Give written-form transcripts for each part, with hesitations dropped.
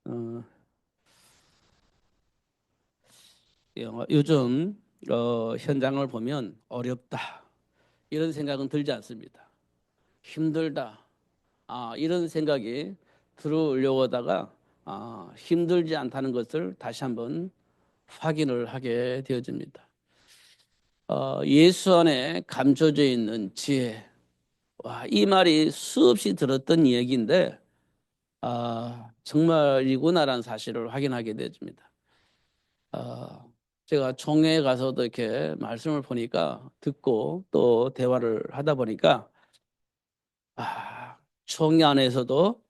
어, 요즘 현장을 보면 어렵다 이런 생각은 들지 않습니다. 힘들다 이런 생각이 들어오려고 하다가 힘들지 않다는 것을 다시 한번 확인을 하게 되어집니다. 예수 안에 감춰져 있는 지혜. 이 말이 수없이 들었던 이야기인데 정말이구나라는 사실을 확인하게 되어집니다. 제가 총회에 가서도 이렇게 말씀을 보니까 듣고 또 대화를 하다 보니까 총회 안에서도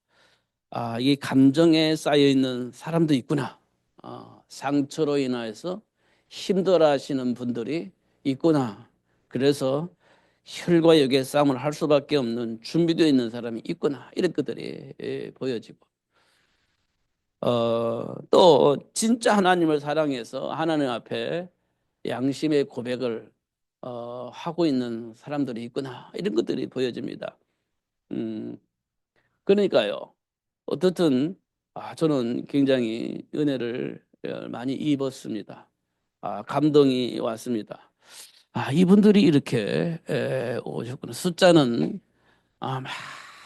이 감정에 쌓여 있는 사람도 있구나. 상처로 인해서 힘들어하시는 분들이 있구나. 그래서 혈과 육의 싸움을 할 수밖에 없는 준비되어 있는 사람이 있구나. 이런 것들이 보여지고 또 진짜 하나님을 사랑해서 하나님 앞에 양심의 고백을 하고 있는 사람들이 있구나 이런 것들이 보여집니다. 음, 그러니까요. 어떻든 저는 굉장히 은혜를 많이 입었습니다. 감동이 왔습니다. 이분들이 이렇게 오셨구나. 숫자는 막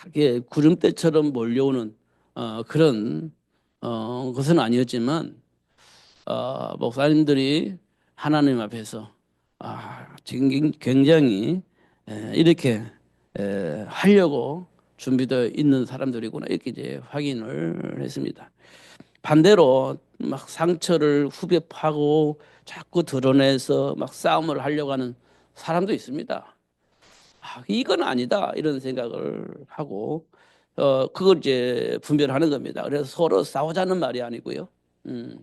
이게 구름대처럼 몰려오는 그런 것은 아니었지만 목사님들이 하나님 앞에서 지금 굉장히 이렇게 하려고 준비되어 있는 사람들이구나 이렇게 이제 확인을 했습니다. 반대로 막 상처를 후벼 파고 자꾸 드러내서 막 싸움을 하려고 하는 사람도 있습니다. 이건 아니다 이런 생각을 하고 그걸 이제 분별하는 겁니다. 그래서 서로 싸우자는 말이 아니고요. 음,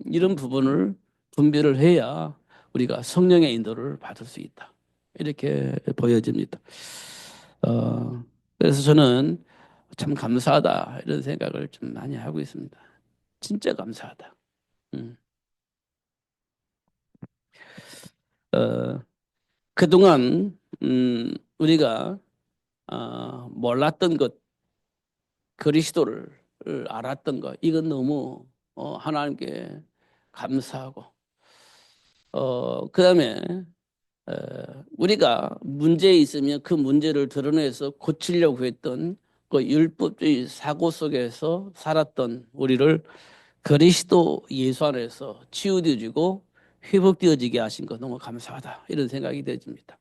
이런 부분을 분별을 해야 우리가 성령의 인도를 받을 수 있다. 이렇게 보여집니다. 어, 그래서 저는 참 감사하다 이런 생각을 좀 많이 하고 있습니다. 진짜 감사하다. 음. 어, 그동안 우리가 몰랐던 것, 그리스도를 알았던 것, 이건 너무 하나님께 감사하고 그다음에 우리가 문제에 있으면 그 문제를 드러내서 고치려고 했던 그 율법주의 사고 속에서 살았던 우리를 그리스도 예수 안에서 치유되어지고 회복되어지게 하신 거 너무 감사하다 이런 생각이 되집니다.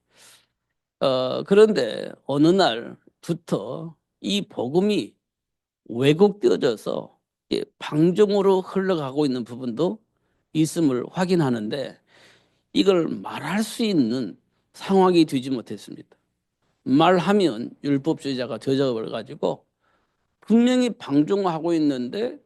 그런데 어느 날부터 이 복음이 왜곡되어져서 방종으로 흘러가고 있는 부분도 있음을 확인하는데 이걸 말할 수 있는 상황이 되지 못했습니다. 말하면 율법주의자가 되어버려 가지고 분명히 방종하고 있는데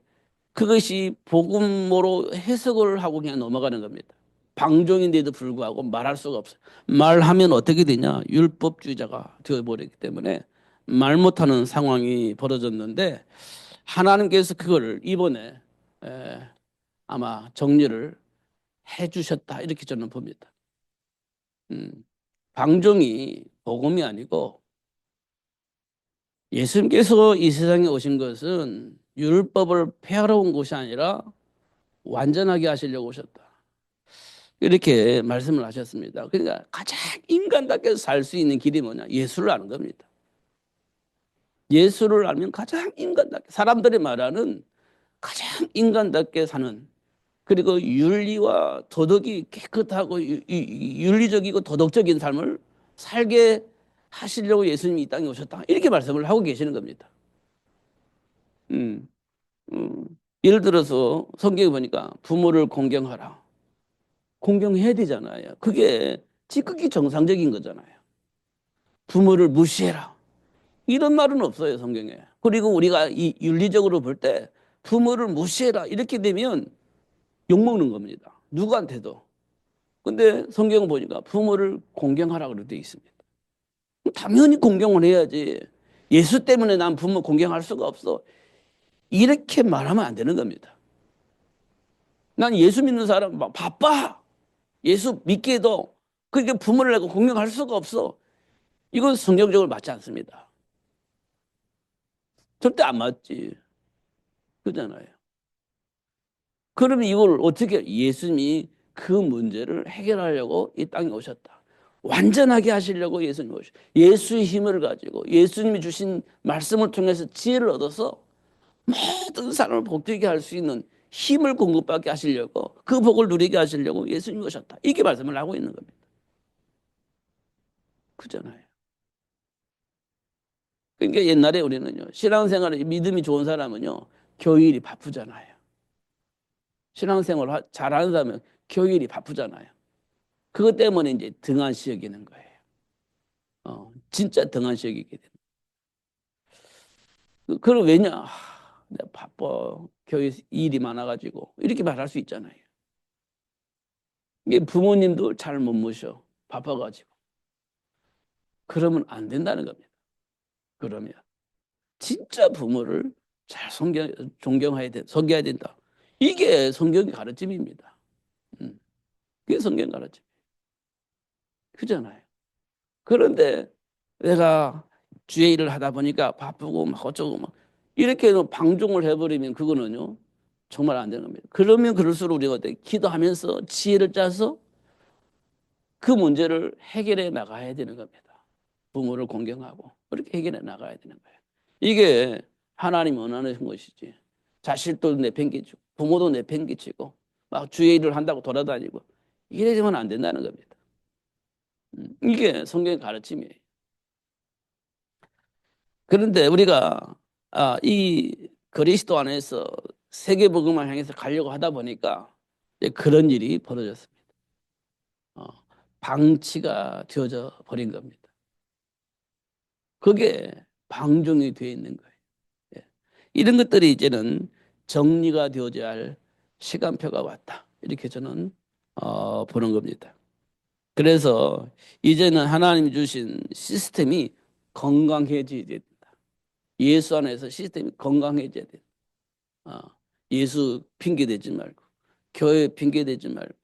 그것이 복음으로 해석을 하고 그냥 넘어가는 겁니다. 방종인데도 불구하고 말할 수가 없어요. 말하면 어떻게 되냐? 율법주의자가 되어버리기 때문에 말 못하는 상황이 벌어졌는데 하나님께서 그걸 이번에 아마 정리를 해주셨다 이렇게 저는 봅니다. 방종이 복음이 아니고 예수님께서 이 세상에 오신 것은 율법을 폐하러 온 것이 아니라 완전하게 하시려고 오셨다. 이렇게 말씀을 하셨습니다. 그러니까 가장 인간답게 살 수 있는 길이 뭐냐? 예수를 아는 겁니다. 예수를 알면 가장 인간답게 사람들이 말하는 가장 인간답게 사는 그리고 윤리와 도덕이 깨끗하고 윤리적이고 도덕적인 삶을 살게 하시려고 예수님이 이 땅에 오셨다. 이렇게 말씀을 하고 계시는 겁니다. 음, 음. 예를 들어서 성경에 보니까 부모를 공경하라. 공경해야 되잖아요. 그게 지극히 정상적인 거잖아요. 부모를 무시해라. 이런 말은 없어요, 성경에. 그리고 우리가 이 윤리적으로 볼 때 부모를 무시해라. 이렇게 되면 욕먹는 겁니다. 누구한테도. 근데 성경을 보니까 부모를 공경하라 그렇게 되어 있습니다. 당연히 공경을 해야지. 예수 때문에 난 부모 공경할 수가 없어. 이렇게 말하면 안 되는 겁니다. 난 예수 믿는 사람 막 바빠. 예수 믿게 해도 그게 부모를 내가 공경할 수가 없어. 이건 성경적으로 맞지 않습니다. 절대 안 맞지. 그잖아요. 그러면 이걸 어떻게 예수님이 그 문제를 해결하려고 이 땅에 오셨다. 완전하게 하시려고 예수님이 오셨다. 예수의 힘을 가지고 예수님이 주신 말씀을 통해서 지혜를 얻어서 모든 사람을 복되게 할 수 있는 힘을 공급받게 하시려고 그 복을 누리게 하시려고 예수님이 오셨다. 이렇게 말씀을 하고 있는 겁니다. 그잖아요. 그러니까 옛날에 우리는요, 신앙생활에 믿음이 좋은 사람은요, 교일이 바쁘잖아요. 신앙생활 잘하는 사람은 교일이 바쁘잖아요. 그것 때문에 이제 등한시 여기는 거예요. 진짜 등한시 여기게 되는. 그럼 왜냐? 내가 바빠. 교회 일이 많아가지고. 이렇게 말할 수 있잖아요. 이게 부모님도 잘 못 모셔. 바빠가지고. 그러면 안 된다는 겁니다. 그러면. 진짜 부모를 잘 존경해야 돼, 섬겨야 된다. 이게 성경의 가르침입니다. 음, 그게 성경 가르침. 그잖아요. 그런데 내가 주의 일을 하다 보니까 바쁘고 막 어쩌고 막 이렇게 방종을 해버리면 그거는요 정말 안 되는 겁니다. 그러면 그럴수록 우리가 어때 기도하면서 지혜를 짜서 그 문제를 해결해 나가야 되는 겁니다. 부모를 공경하고 그렇게 해결해 나가야 되는 거예요. 이게 하나님 원하는 것이지. 자식도 내팽개치고 부모도 내팽개치고 막 주의 일을 한다고 돌아다니고 이래서는 안 된다는 겁니다. 이게 성경의 가르침이에요. 그런데 우리가 이 그리스도 안에서 세계 복음을 향해서 가려고 하다 보니까 그런 일이 벌어졌습니다. 어, 방치가 되어져 버린 겁니다. 그게 방종이 되어 있는 거예요. 예. 이런 것들이 이제는 정리가 되어져야 할 시간표가 왔다. 이렇게 저는 보는 겁니다. 그래서 이제는 하나님 주신 시스템이 건강해져야 된다. 예수 안에서 시스템이 건강해져야 된다. 어, 예수 핑계 대지 말고 교회 핑계 대지 말고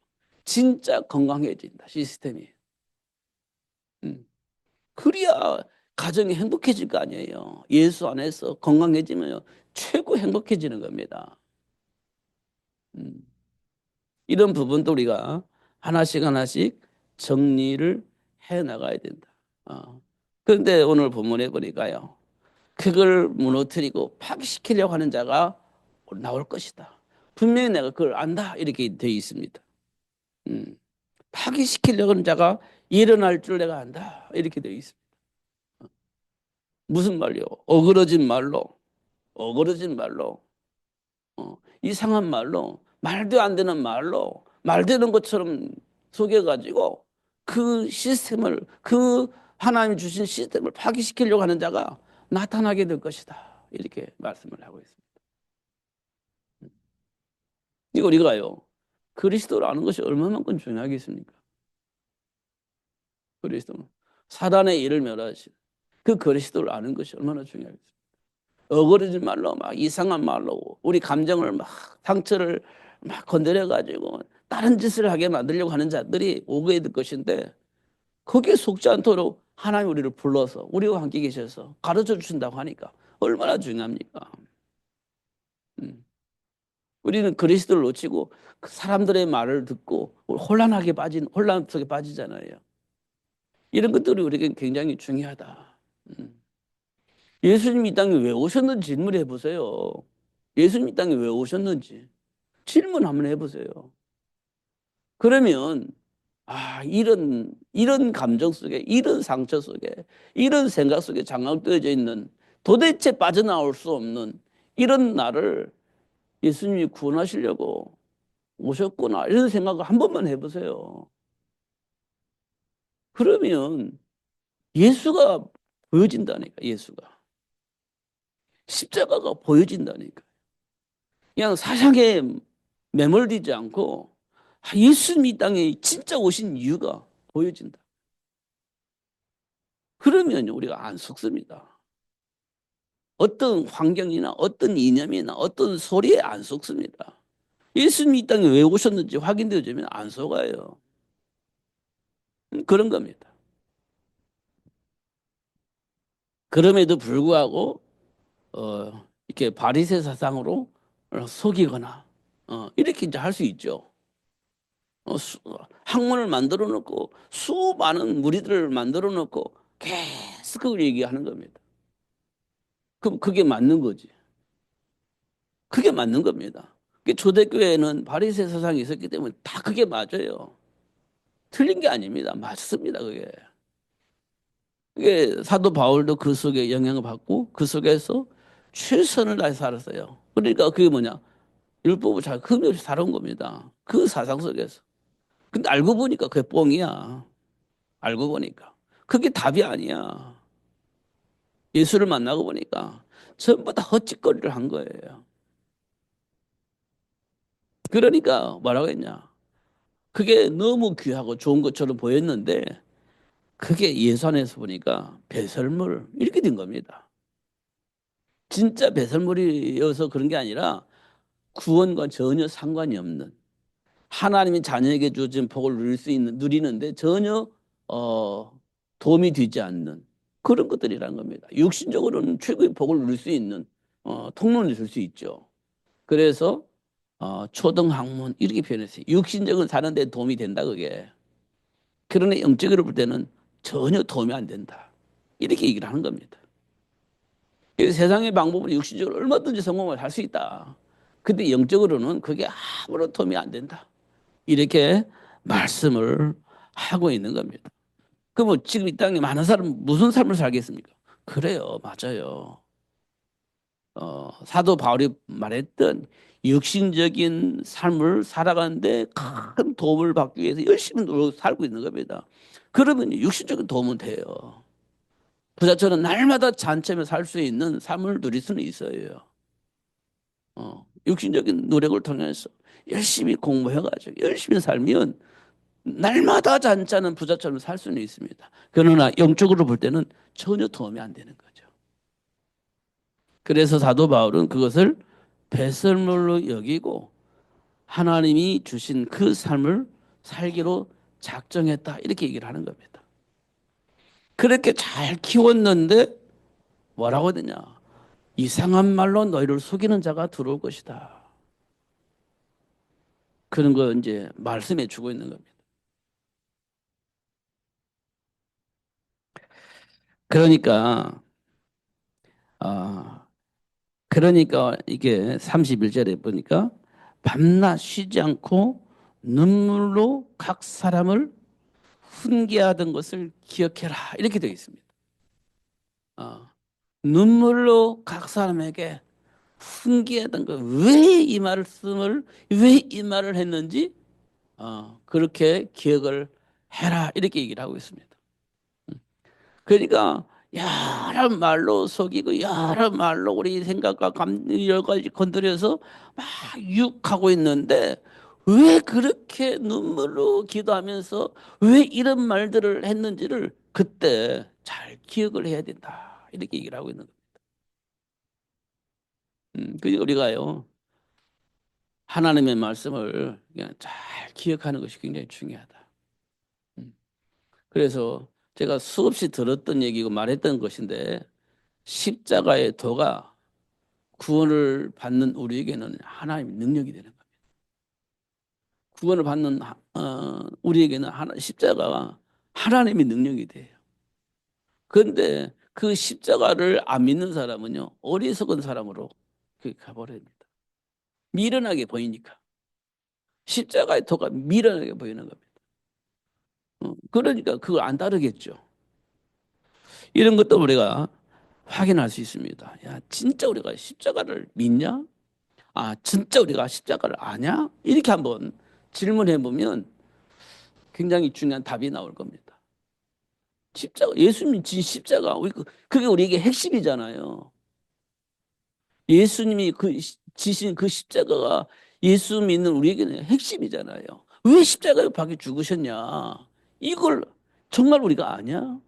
진짜 건강해진다 시스템이. 음. 그래야 가정이 행복해질 거 아니에요. 예수 안에서 건강해지면 최고 행복해지는 겁니다. 음. 이런 부분도 우리가 하나씩 하나씩 정리를 해 나가야 된다. 그런데 오늘 본문에 보니까요. 그걸 무너뜨리고 파괴시키려고 하는 자가 나올 것이다. 분명히 내가 그걸 안다. 이렇게 되어 있습니다. 음. 파괴시키려고 하는 자가 일어날 줄 내가 안다. 이렇게 되어 있습니다. 무슨 말이요? 어그러진 말로, 어그러진 말로, 이상한 말로, 말도 안 되는 말로, 말 되는 것처럼 속여가지고 그 시스템을, 그 하나님 주신 시스템을 파괴시키려고 하는 자가 나타나게 될 것이다. 이렇게 말씀을 하고 있습니다. 이거 우리가요, 그리스도를 아는 것이 얼마만큼 중요하겠습니까? 그리스도는. 사단의 일을 멸하신 그 그리스도를 아는 것이 얼마나 중요하겠습니까? 어그러지 말로 막 이상한 말로 우리 감정을 막 상처를 막 건드려 가지고 다른 짓을 하게 만들려고 하는 자들이 오게 될 것인데 거기에 속지 않도록 하나님 우리를 불러서 우리와 함께 계셔서 가르쳐 주신다고 하니까 얼마나 중요합니까? 음. 우리는 그리스도를 놓치고 그 사람들의 말을 듣고 혼란하게 빠진 혼란 속에 빠지잖아요. 이런 것들이 우리에게 굉장히 중요하다. 음. 예수님이 이 땅에 왜 오셨는지 질문해 보세요. 예수님이 이 땅에 왜 오셨는지 질문 한번 해보세요. 그러면 이런 감정 속에 이런 상처 속에 이런 생각 속에 장악되어져 있는 도대체 빠져나올 수 없는 이런 나를 예수님이 구원하시려고 오셨구나 이런 생각을 한 번만 해보세요. 그러면 예수가 보여진다니까. 예수가 십자가가 보여진다니까. 그냥 사상에 매몰되지 않고 예수님이 이 땅에 진짜 오신 이유가 보여진다. 그러면 우리가 안 속습니다. 어떤 환경이나 어떤 이념이나 어떤 소리에 안 속습니다. 예수님이 이 땅에 왜 오셨는지 확인되어지면 안 속아요. 그런 겁니다. 그럼에도 불구하고 이렇게 바리새 사상으로 속이거나 이렇게 이제 할 수 있죠. 학문을 만들어 놓고 수많은 무리들을 만들어 놓고 계속 그걸 얘기하는 겁니다. 그럼 그게 맞는 거지. 그게 맞는 겁니다. 초대교회는 바리새 서상이 있었기 때문에 다 그게 맞아요. 틀린 게 아닙니다. 맞습니다. 그게 사도 바울도 그 속에 영향을 받고 그 속에서 최선을 다해 살았어요. 그러니까 그게 뭐냐? 율법을 잘 흠이 없이 살아온 겁니다. 그 사상 속에서. 근데 알고 보니까 그게 뻥이야. 알고 보니까. 그게 답이 아니야. 예수를 만나고 보니까 전부 다 헛짓거리를 한 거예요. 그러니까 뭐라고 했냐? 그게 너무 귀하고 좋은 것처럼 보였는데 그게 예수 안에서 보니까 배설물 이렇게 된 겁니다. 진짜 배설물이어서 그런 게 아니라 구원과 전혀 상관이 없는 하나님이 자녀에게 주어진 복을 누릴 수 있는 누리는데 전혀 어, 도움이 되지 않는 그런 것들이란 겁니다. 육신적으로는 최고의 복을 누릴 수 있는 통로를 줄 수 있죠. 그래서 초등학문 이렇게 표현했어요. 육신적으로 사는데 도움이 된다 그게. 그러나 영적으로 볼 때는 전혀 도움이 안 된다. 이렇게 얘기를 하는 겁니다. 그래서 세상의 방법으로 육신적으로 얼마든지 성공을 할 수 있다. 근데 영적으로는 그게 아무런 도움이 안 된다. 이렇게 말씀을 하고 있는 겁니다. 그럼 뭐 지금 이 땅에 많은 사람은 무슨 삶을 살겠습니까? 그래요. 맞아요. 사도 바울이 말했던 육신적인 삶을 살아가는데 큰 도움을 받기 위해서 열심히 노력 살고 있는 겁니다. 그러면 육신적인 도움은 돼요. 부자처럼 날마다 잔치며 살 수 있는 삶을 누릴 수는 있어요. 육신적인 노력을 통해서 열심히 공부해가지고 열심히 살면 날마다 잔치하는 부자처럼 살 수는 있습니다. 그러나 영적으로 볼 때는 전혀 도움이 안 되는 거죠. 그래서 사도 바울은 그것을 배설물로 여기고 하나님이 주신 그 삶을 살기로 작정했다. 이렇게 얘기를 하는 겁니다. 그렇게 잘 키웠는데 뭐라고 되냐? 이상한 말로 너희를 속이는 자가 들어올 것이다. 그런 거 이제 말씀해 주고 있는 겁니다. 그러니까, 아, 그러니까 이게 31절에 보니까 밤낮 쉬지 않고 눈물로 각 사람을 훈계하던 것을 기억해라. 이렇게 되어 있습니다. 어, 눈물로 각 사람에게 훈계하던 것, 왜 이 말씀을, 왜 이 말을 했는지, 그렇게 기억을 해라. 이렇게 얘기를 하고 있습니다. 그러니까 여러 말로 속이고 여러 말로 우리 생각과 여러 가지 건드려서 막 유혹하고 있는데 왜 그렇게 눈물로 기도하면서 왜 이런 말들을 했는지를 그때 잘 기억을 해야 된다. 이렇게 얘기를 하고 있는 거예요. 그러니까 우리가요 하나님의 말씀을 그냥 잘 기억하는 것이 굉장히 중요하다. 음, 그래서 제가 수없이 들었던 얘기고 말했던 것인데 십자가의 도가 구원을 받는 우리에게는 하나님의 능력이 되는 겁니다. 구원을 받는 우리에게는 십자가가 하나님의 능력이 돼요. 그런데 그 십자가를 안 믿는 사람은요 어리석은 사람으로 그렇게 가버립니다. 미련하게 보이니까 십자가의 도가 미련하게 보이는 겁니다. 그러니까 그걸 안 따르겠죠. 이런 것도 우리가 확인할 수 있습니다. 야, 진짜 우리가 십자가를 믿냐? 진짜 우리가 십자가를 아냐? 이렇게 한번 질문해 보면 굉장히 중요한 답이 나올 겁니다. 십자가, 예수님이 진 십자가, 그게 우리에게 핵심이잖아요. 예수님이 지신 그 십자가가 예수 믿는 우리에게는 핵심이잖아요. 왜 십자가에 박혀 죽으셨냐? 이걸 정말 우리가 아냐?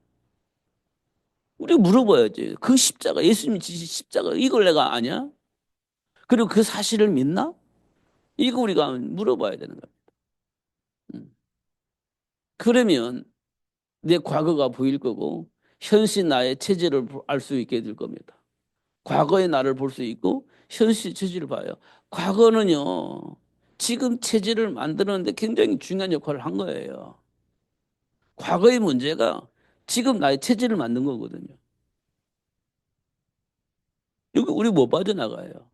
우리가 물어봐야지. 그 십자가, 예수님이 지신 십자가, 이걸 내가 아냐? 그리고 그 사실을 믿나? 이거 우리가 물어봐야 되는 거야. 음. 그러면 내 과거가 보일 거고 현실 나의 체질을 알 수 있게 될 겁니다. 과거의 나를 볼 수 있고 현실 체질을 봐요. 과거는요. 지금 체질을 만드는데 굉장히 중요한 역할을 한 거예요. 과거의 문제가 지금 나의 체질을 만든 거거든요. 이거 우리 못 빠져나가요.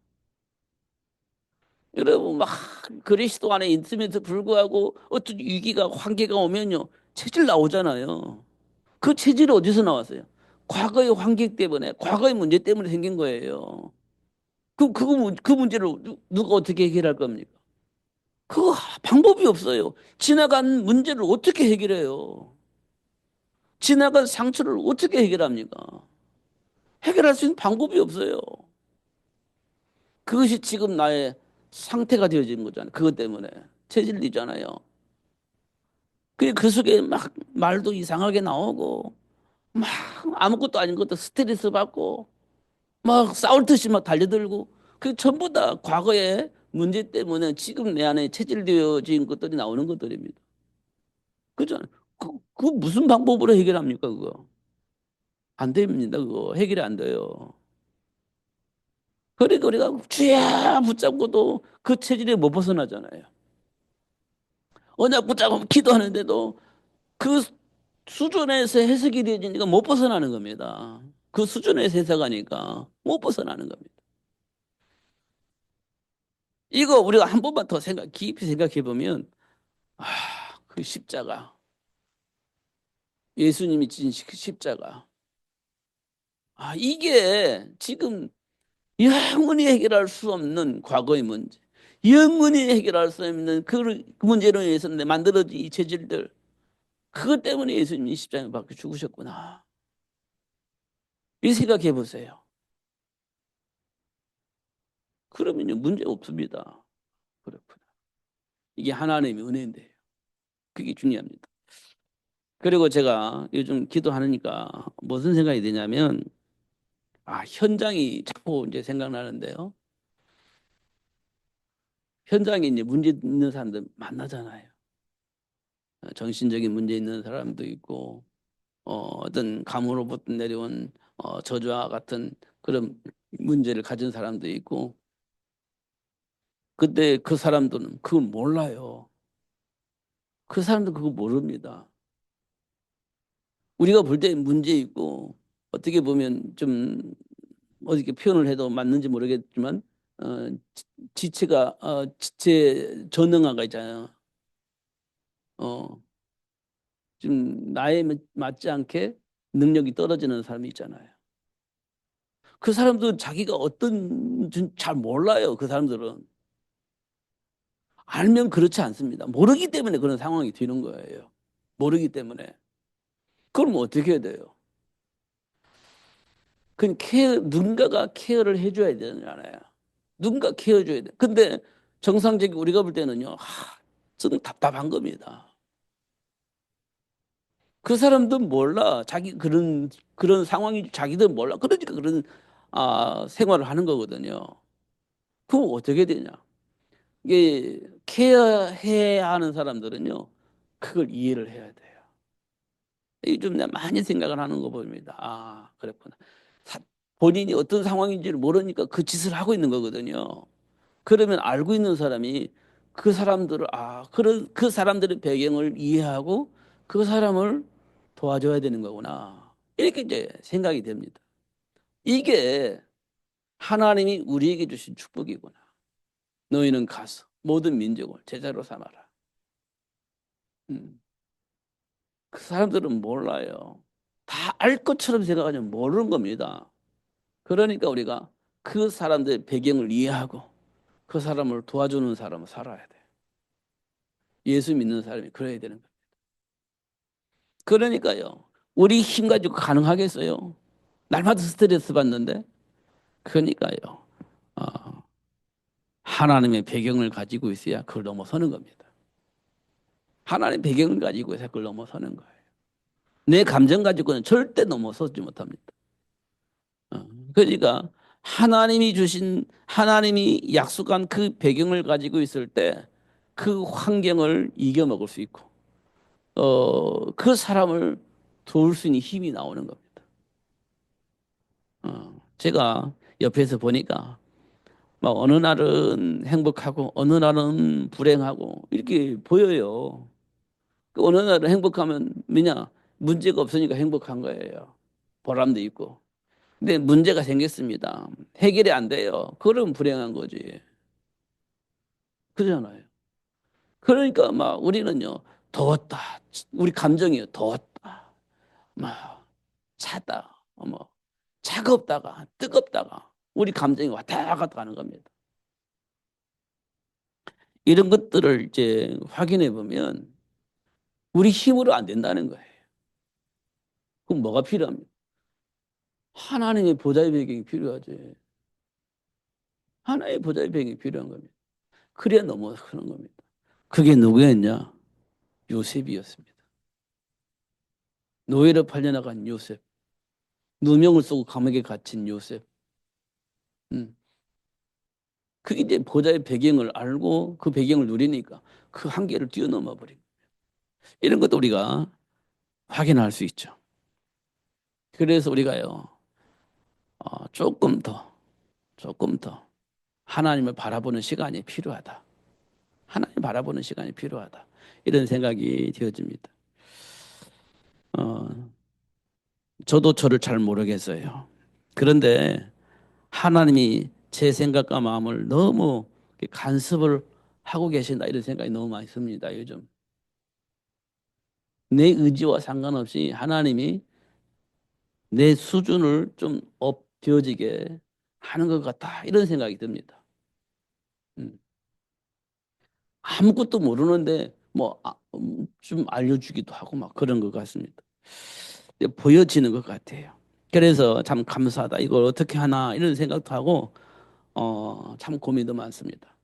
여러분, 막 그리스도 안에 있음에도 불구하고 어떤 위기가, 환기가 오면요. 체질 나오잖아요. 그 체질이 어디서 나왔어요? 과거의 환기 때문에, 과거의 문제 때문에 생긴 거예요. 그 문제를 누가 어떻게 해결할 겁니까? 그거 방법이 없어요. 지나간 문제를 어떻게 해결해요? 지나간 상처를 어떻게 해결합니까? 해결할 수 있는 방법이 없어요. 그것이 지금 나의 상태가 되어진 거잖아요. 그것 때문에. 체질이잖아요. 그 속에 막 말도 이상하게 나오고, 막 아무것도 아닌 것도 스트레스 받고, 막 싸울 듯이 막 달려들고, 그 전부 다 과거의 문제 때문에 지금 내 안에 체질되어진 것들이 나오는 것들입니다. 그죠? 그 무슨 방법으로 해결합니까, 그거? 안 됩니다, 그거. 해결이 안 돼요. 그러니까 우리가 쥐야 붙잡고도 그 체질에 못 벗어나잖아요. 언약 붙잡고 기도하는데도 그 수준에서 해석이 되어지니까 못 벗어나는 겁니다. 그 수준에서 해석하니까 못 벗어나는 겁니다. 이거 우리가 한 번만 더 깊이 생각해 보면, 아, 그 십자가. 예수님이 진 십자가. 아, 이게 지금 영원히 해결할 수 없는 과거의 문제. 영원히 해결할 수 없는 그 문제로 인해서 만들어진 이 체질들. 그것 때문에 예수님이 십자가에 박혀 죽으셨구나. 이 생각해 보세요. 그러면요, 문제 없습니다. 그렇구나. 이게 하나님의 은혜인데요. 그게 중요합니다. 그리고 제가 요즘 기도하니까 무슨 생각이 드냐면, 아, 현장이 자꾸 이제 생각나는데요. 현장에 이제 문제 있는 사람들 만나잖아요. 정신적인 문제 있는 사람도 있고, 어떤 감으로부터 내려온 저주와 같은 그런 문제를 가진 사람도 있고, 근데 그 사람들은 그걸 몰라요. 그 사람들 그거 모릅니다. 우리가 볼 때 문제 있고, 어떻게 보면 좀 어떻게 표현을 해도 맞는지 모르겠지만, 어, 지체 전능화가 있잖아요. 어, 좀 나에 맞지 않게 능력이 떨어지는 사람이 있잖아요. 그 사람도 자기가 어떤 잘 몰라요. 그 사람들은 알면 그렇지 않습니다. 모르기 때문에 그런 상황이 되는 거예요. 모르기 때문에. 그럼 어떻게 해야 돼요? 그 누군가가 케어를 해줘야 되잖아요. 누군가 케어줘야 돼. 근데 정상적인 우리가 볼 때는요, 저는 답답한 겁니다. 그 사람들 몰라. 자기 그런 상황이 자기들 몰라. 그러니까 그런 생활을 하는 거거든요. 그럼 어떻게 되냐? 이게 케어해야 하는 사람들은요, 그걸 이해를 해야 돼요. 이게 좀 내가 많이 생각을 하는 거 보입니다. 아, 그랬구나. 사- 본인이 어떤 상황인지를 모르니까 그 짓을 하고 있는 거거든요. 그러면 알고 있는 사람이 그 사람들을, 그런 그 사람들의 배경을 이해하고 그 사람을 도와줘야 되는 거구나. 이렇게 이제 생각이 됩니다. 이게 하나님이 우리에게 주신 축복이구나. 너희는 가서 모든 민족을 제자로 삼아라. 음. 그 사람들은 몰라요. 다 알 것처럼 생각하면 모르는 겁니다. 그러니까 우리가 그 사람들의 배경을 이해하고 그 사람을 도와주는 사람을 살아야 돼. 예수 믿는 사람이 그래야 되는 거예요. 그러니까요. 우리 힘 가지고 가능하겠어요? 날마다 스트레스 받는데. 그러니까요. 어, 하나님의 배경을 가지고 있어야 그걸 넘어서는 겁니다. 하나님의 배경을 가지고 있어야 그걸 넘어서는 거예요. 내 감정 가지고는 절대 넘어서지 못합니다. 그러니까 하나님이 약속한 그 배경을 가지고 있을 때 그 환경을 이겨먹을 수 있고, 그 사람을 도울 수 있는 힘이 나오는 겁니다. 제가 옆에서 보니까 어느 날은 행복하고 어느 날은 불행하고 이렇게 보여요. 그 어느 날은 행복하면 뭐냐? 문제가 없으니까 행복한 거예요. 보람도 있고. 근데 문제가 생겼습니다. 해결이 안 돼요. 그럼 불행한 거지. 그러잖아요. 그러니까 막 우리는요, 더웠다. 우리 감정이요, 더웠다. 막 차다. 뭐 차갑다가 뜨겁다가 우리 감정이 왔다 갔다 하는 겁니다. 이런 것들을 이제 확인해 보면 우리 힘으로 안 된다는 거예요. 그럼 뭐가 필요합니까? 하나님의 보좌의 배경이 필요하지. 하나의 보좌의 배경이 필요한 겁니다. 그래야 넘어서는 겁니다. 그게 누구였냐? 요셉이었습니다. 노예로 팔려나간 요셉. 누명을 쓰고 감옥에 갇힌 요셉. 음. 그게 이제 보좌의 배경을 알고 그 배경을 누리니까 그 한계를 뛰어넘어 버린 이런 것도 우리가 확인할 수 있죠. 그래서 우리가요, 조금 더 하나님을 바라보는 시간이 필요하다. 하나님 바라보는 시간이 필요하다. 이런 생각이 되어집니다. 어, 저도 저를 잘 모르겠어요. 그런데 하나님이 제 생각과 마음을 너무 간섭을 하고 계신다. 이런 생각이 너무 많이 듭니다. 요즘. 내 의지와 상관없이 하나님이 내 수준을 좀 업되어지게 하는 것 같다. 이런 생각이 듭니다. 음. 아무것도 모르는데 뭐 좀 알려주기도 하고 막 그런 것 같습니다. 보여지는 것 같아요. 그래서 참 감사하다. 이걸 어떻게 하나 이런 생각도 하고 참 고민도 많습니다.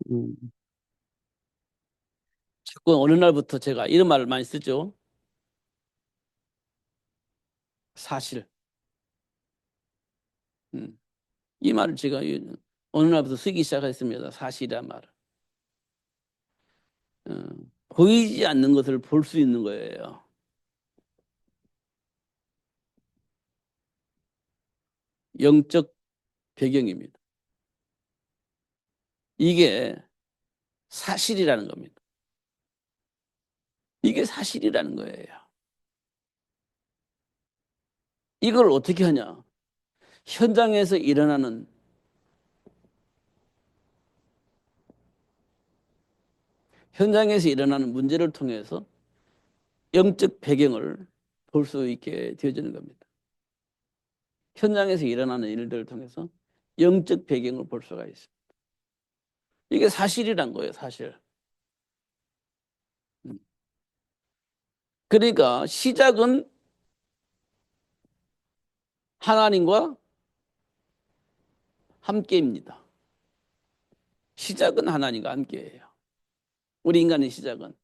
음. 자꾸 어느 날부터 제가 이런 말을 많이 쓰죠. 사실. 음. 이 말을 제가 어느 날부터 쓰기 시작했습니다. 사실이란 말을. 어, 보이지 않는 것을 볼 수 있는 거예요. 영적 배경입니다. 이게 사실이라는 겁니다. 이게 사실이라는 거예요. 이걸 어떻게 하냐? 현장에서 일어나는 현장에서 일어나는 문제를 통해서 영적 배경을 볼 수 있게 되어지는 겁니다. 현장에서 일어나는 일들을 통해서 영적 배경을 볼 수가 있어요. 이게 사실이란 거예요, 사실. 음. 그러니까 시작은 하나님과 함께입니다. 시작은 하나님과 함께예요. 우리 인간의 시작은.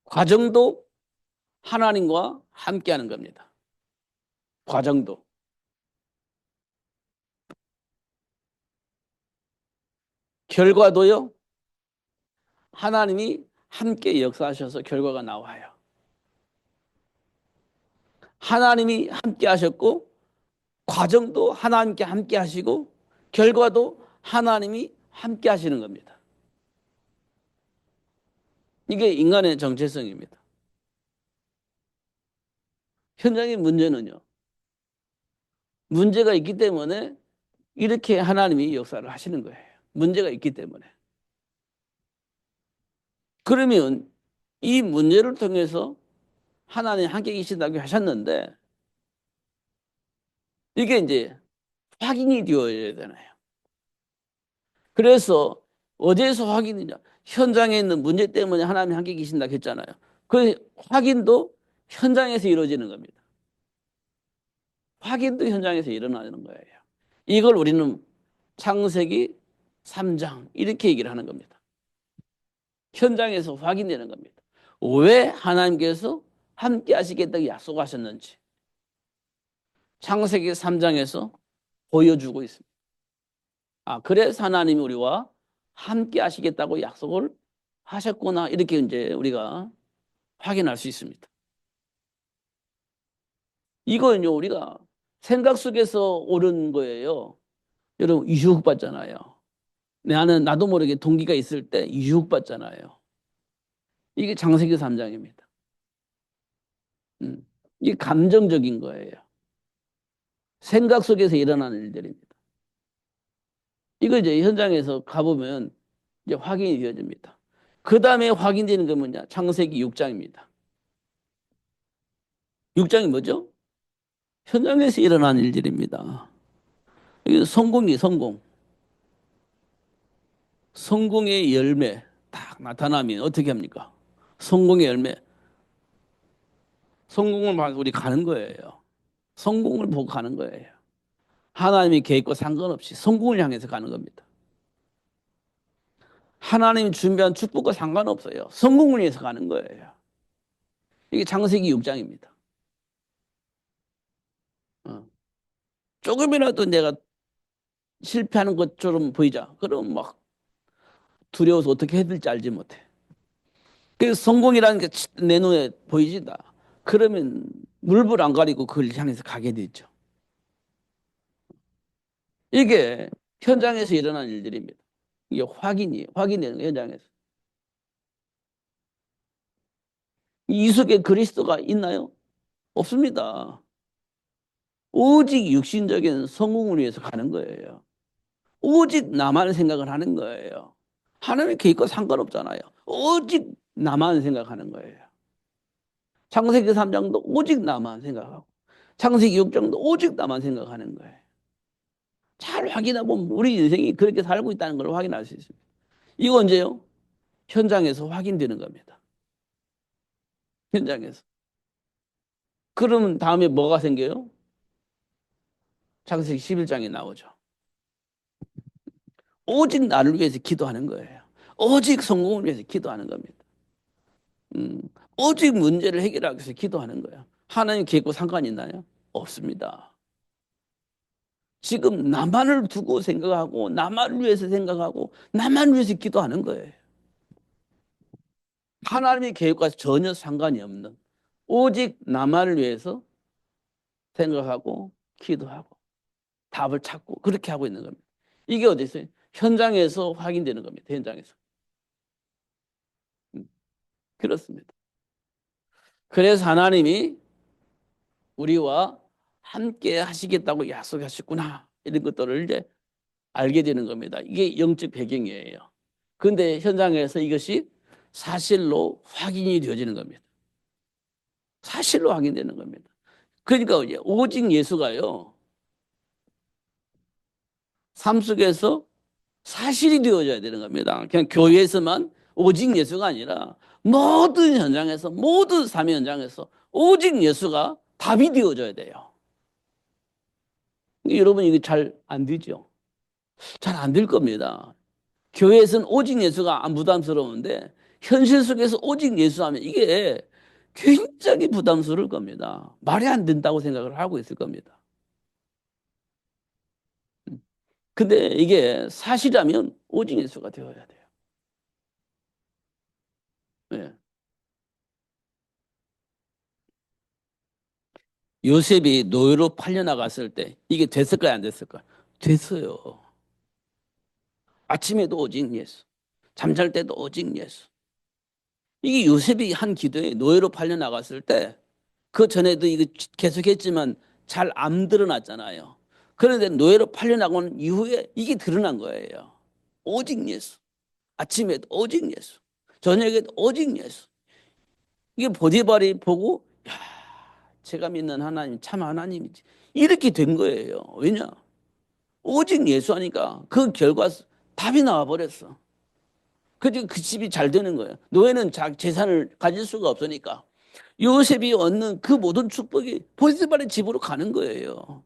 과정도 하나님과 함께하는 겁니다. 과정도. 결과도요. 하나님이 함께 역사하셔서 결과가 나와요. 하나님이 함께 하셨고 과정도 하나님께 함께 하시고 결과도 하나님이 함께 하시는 겁니다. 이게 인간의 정체성입니다. 현장의 문제는요. 문제가 있기 때문에 이렇게 하나님이 역사를 하시는 거예요. 문제가 있기 때문에. 그러면 이 문제를 통해서 하나님 함께 계신다고 하셨는데 이게 이제 확인이 되어야 되잖아요. 그래서 어디에서 확인이냐? 현장에 있는 문제 때문에 하나님이 함께 계신다고 했잖아요. 그 확인도 현장에서 이루어지는 겁니다. 확인도 현장에서 일어나는 거예요. 이걸 우리는 창세기 3장 이렇게 얘기를 하는 겁니다. 현장에서 확인되는 겁니다. 왜 하나님께서 함께 하시겠다고 약속하셨는지 창세기 3장에서 보여주고 있습니다. 그래서 하나님이 우리와 함께 하시겠다고 약속을 하셨구나. 이렇게 이제 우리가 확인할 수 있습니다. 이거는요, 우리가 생각 속에서 오는 거예요. 여러분, 유혹받잖아요. 나는 나도 모르게 동기가 있을 때 유혹받잖아요. 이게 창세기 3장입니다. 이게 감정적인 거예요. 생각 속에서 일어나는 일들입니다. 이거 이제 현장에서 가보면 이제 확인이 되어집니다. 그 다음에 확인되는 게 뭐냐? 창세기 6장입니다. 6장이 뭐죠? 현장에서 일어난 일들입니다. 이게 성공이 성공. 성공의 열매 딱 나타나면 어떻게 합니까? 성공의 열매. 성공을 봐서 우리 가는 거예요. 성공을 보고 가는 거예요. 하나님의 계획과 상관없이 성공을 향해서 가는 겁니다. 하나님이 준비한 축복과 상관없어요. 성공을 위해서 가는 거예요. 이게 창세기 6장입니다. 조금이라도 내가 실패하는 것처럼 보이자. 그럼 막 두려워서 어떻게 해야 될지 알지 못해. 그래서 성공이라는 게 내 눈에 보이지다. 그러면 물불 안 가리고 그걸 향해서 가게 되죠. 이게 현장에서 일어난 일들입니다. 이게 확인되는 거예요, 현장에서. 이 속에 그리스도가 있나요? 없습니다. 오직 육신적인 성공을 위해서 가는 거예요. 오직 나만 생각을 하는 거예요. 하나님의 계획과 상관없잖아요. 오직 나만 생각하는 거예요. 창세기 3장도 오직 나만 생각하고 창세기 6장도 오직 나만 생각하는 거예요. 잘 확인하면 우리 인생이 그렇게 살고 있다는 걸 확인할 수 있습니다. 이거 언제요? 현장에서 확인되는 겁니다. 현장에서. 그러면 다음에 뭐가 생겨요? 창세기 11장에 나오죠. 오직 나를 위해서 기도하는 거예요. 오직 성공을 위해서 기도하는 겁니다. 음, 오직 문제를 해결하기 위해서 기도하는 거예요. 하나님 계획과 상관이 있나요? 없습니다. 지금 나만을 두고 생각하고 나만을 위해서 생각하고 나만을 위해서 기도하는 거예요. 하나님의 계획과 전혀 상관이 없는 오직 나만을 위해서 생각하고 기도하고 답을 찾고 그렇게 하고 있는 겁니다. 이게 어디 있어요? 현장에서 확인되는 겁니다. 현장에서. 그렇습니다. 그래서 하나님이 우리와 함께 하시겠다고 약속하셨구나. 이런 것들을 이제 알게 되는 겁니다. 이게 영적 배경이에요. 그런데 현장에서 이것이 사실로 확인이 되어지는 겁니다. 사실로 확인되는 겁니다. 그러니까 이제 오직 예수가요. 삶 속에서 사실이 되어져야 되는 겁니다. 그냥 교회에서만 오직 예수가 아니라 모든 현장에서 모든 삶의 현장에서 오직 예수가 답이 되어져야 돼요. 여러분 이게 잘 안 되죠. 잘 안 될 겁니다. 교회에서는 오직 예수가 안 부담스러운데 현실 속에서 오직 예수하면 이게 굉장히 부담스러울 겁니다. 말이 안 된다고 생각을 하고 있을 겁니다. 근데 이게 사실이라면 오직 예수가 되어야 돼요. 네. 요셉이 노예로 팔려나갔을 때 이게 됐을까요? 안 됐을까요? 됐어요. 아침에도 오직 예수. 잠잘 때도 오직 예수. 이게 요셉이 한 기도에 노예로 팔려나갔을 때 그 전에도 이거 계속했지만 잘 안 드러났잖아요. 그런데 노예로 팔려나온 이후에 이게 드러난 거예요. 오직 예수. 아침에도 오직 예수. 저녁에도 오직 예수. 이게 보디발이 보고 야, 제가 믿는 하나님 참 하나님이지. 이렇게 된 거예요. 왜냐? 오직 예수 하니까 그 결과 답이 나와 버렸어. 그 집이 잘 되는 거예요. 노예는 재산을 가질 수가 없으니까 요셉이 얻는 그 모든 축복이 보디발의 집으로 가는 거예요.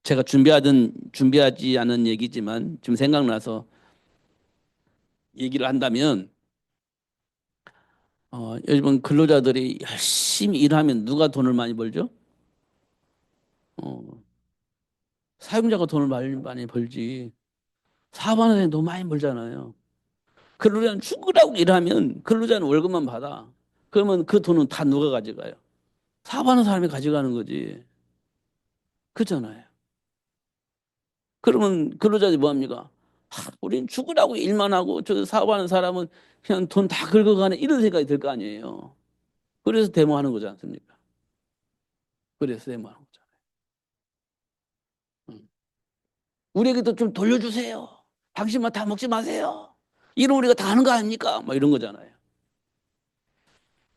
제가 준비하지 않은 얘기지만 지금 생각나서 얘기를 한다면 요즘 근로자들이 열심히 일하면 누가 돈을 많이 벌죠? 어, 사용자가 돈을 많이 벌지. 사업하는 사람이 돈 많이 벌잖아요. 근로자는 죽으라고 일하면 근로자는 월급만 받아. 그러면 그 돈은 다 누가 가져가요? 사업하는 사람이 가져가는 거지. 그렇잖아요. 그러면 근로자들이 뭐 합니까? 우린 죽으라고 일만 하고 저 사업하는 사람은 그냥 돈 다 긁어가네 이런 생각이 들 거 아니에요. 그래서 데모하는 거지 않습니까? 그래서 데모하는 거잖아요. 응. 우리에게도 좀 돌려주세요. 당신만 다 먹지 마세요. 이런 우리가 다 하는 거 아닙니까? 막 이런 거잖아요.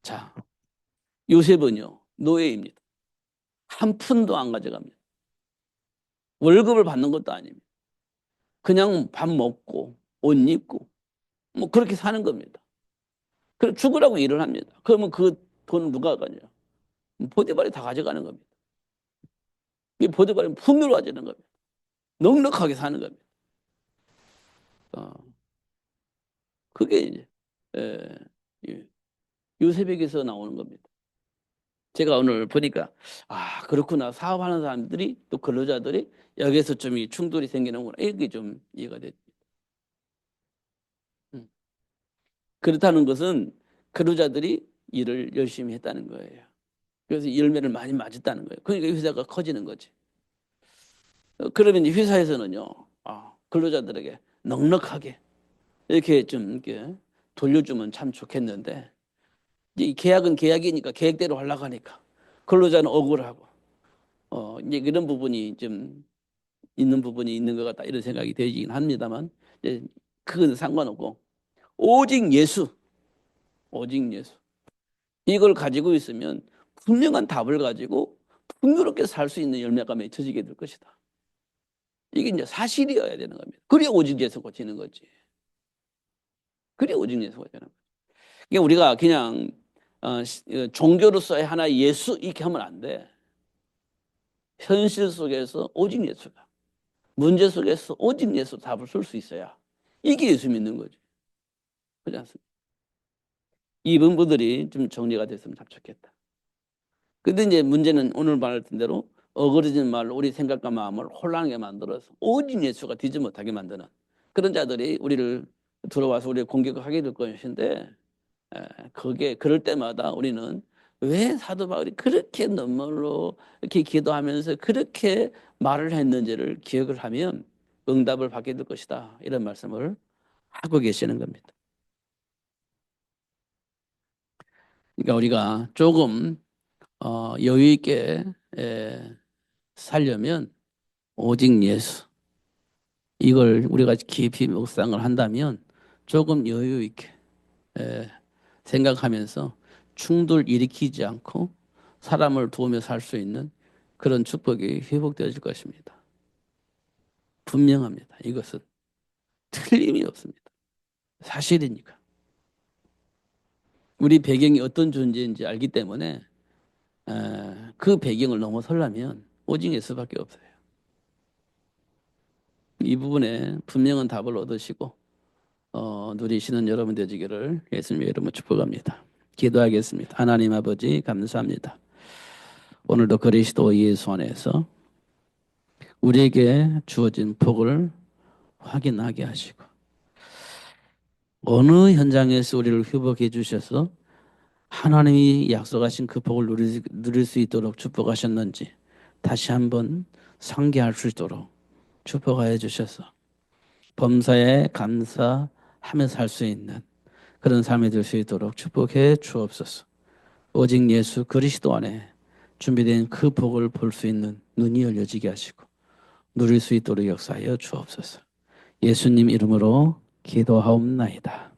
자, 요셉은요, 노예입니다. 한 푼도 안 가져갑니다. 월급을 받는 것도 아닙니다. 그냥 밥 먹고 옷 입고 뭐 그렇게 사는 겁니다. 그럼 죽으라고 일을 합니다. 그러면 그 돈 누가 가냐? 보디발이 다 가져가는 겁니다. 이 보디발이 풍요로워지는 겁니다. 넉넉하게 사는 겁니다. 어, 그게 이제 에, 예, 요셉에게서 나오는 겁니다. 제가 오늘 보니까 그렇구나 사업하는 사람들이 또 근로자들이 여기에서 좀 이 충돌이 생기는구나 이게 좀 이해가 됐. 음. 그렇다는 것은 근로자들이 일을 열심히 했다는 거예요. 그래서 열매를 많이 맞았다는 거예요. 그러니까 회사가 커지는 거지. 그러면 회사에서는요, 근로자들에게 넉넉하게 이렇게 좀 이렇게 돌려주면 참 좋겠는데, 이제 이 계약은 계약이니까 계획대로 하려고 하니까 근로자는 억울하고, 이제 이런 부분이 좀 있는 부분이 있는 것 같다 이런 생각이 되긴 합니다만, 이제 그건 상관없고 오직 예수, 오직 예수 이걸 가지고 있으면 분명한 답을 가지고 풍요롭게 살 수 있는 열매가 맺혀지게 될 것이다. 이게 이제 사실이어야 되는 겁니다. 그래야 오직 예수 고치는 거지. 그래 오직 예수가 되는 거예요. 그러니까 우리가 그냥 종교로서의 하나의 예수 이렇게 하면 안 돼. 현실 속에서 오직 예수가 문제 속에서 오직 예수 답을 쓸 수 있어야 이게 예수 믿는 거지. 그렇지 않습니까? 이 부분들이 좀 정리가 됐으면 참 좋겠다. 근데 이제 문제는 오늘 말했던 대로 어그러진 말로 우리 생각과 마음을 혼란하게 만들어서 오직 예수가 되지 못하게 만드는 그런 자들이 우리를 들어와서 우리를 공격하게 될 것인데 그게 그럴 때마다 우리는 왜 사도 바울이 그렇게 눈물로 이렇게 기도하면서 그렇게 말을 했는지를 기억을 하면 응답을 받게 될 것이다. 이런 말씀을 하고 계시는 겁니다. 그러니까 우리가 조금 여유 있게 살려면 오직 예수 이걸 우리가 깊이 묵상을 한다면 조금 여유 있게 생각하면서 충돌 일으키지 않고 사람을 도우며 살 수 있는 그런 축복이 회복되어질 것입니다. 분명합니다. 이것은 틀림이 없습니다. 사실이니까. 우리 배경이 어떤 존재인지 알기 때문에 그 배경을 넘어서려면 오직 예수밖에 없어요. 이 부분에 분명한 답을 얻으시고 누리시는 여러분 되시기를 예수님의 이름으로 축복합니다. 기도하겠습니다. 하나님 아버지 감사합니다. 오늘도 그리스도 예수 안에서 우리에게 주어진 복을 확인하게 하시고 어느 현장에서 우리를 회복해 주셔서 하나님이 약속하신 그 복을 누릴 수 있도록 축복하셨는지 다시 한번 상기할 수 있도록 축복하여 주셔서 범사에 감사하며 살 수 있는 그런 삶이 될 수 있도록 축복해 주옵소서. 오직 예수 그리스도 안에 준비된 그 복을 볼 수 있는 눈이 열려지게 하시고 누릴 수 있도록 역사하여 주옵소서. 예수님 이름으로 기도하옵나이다.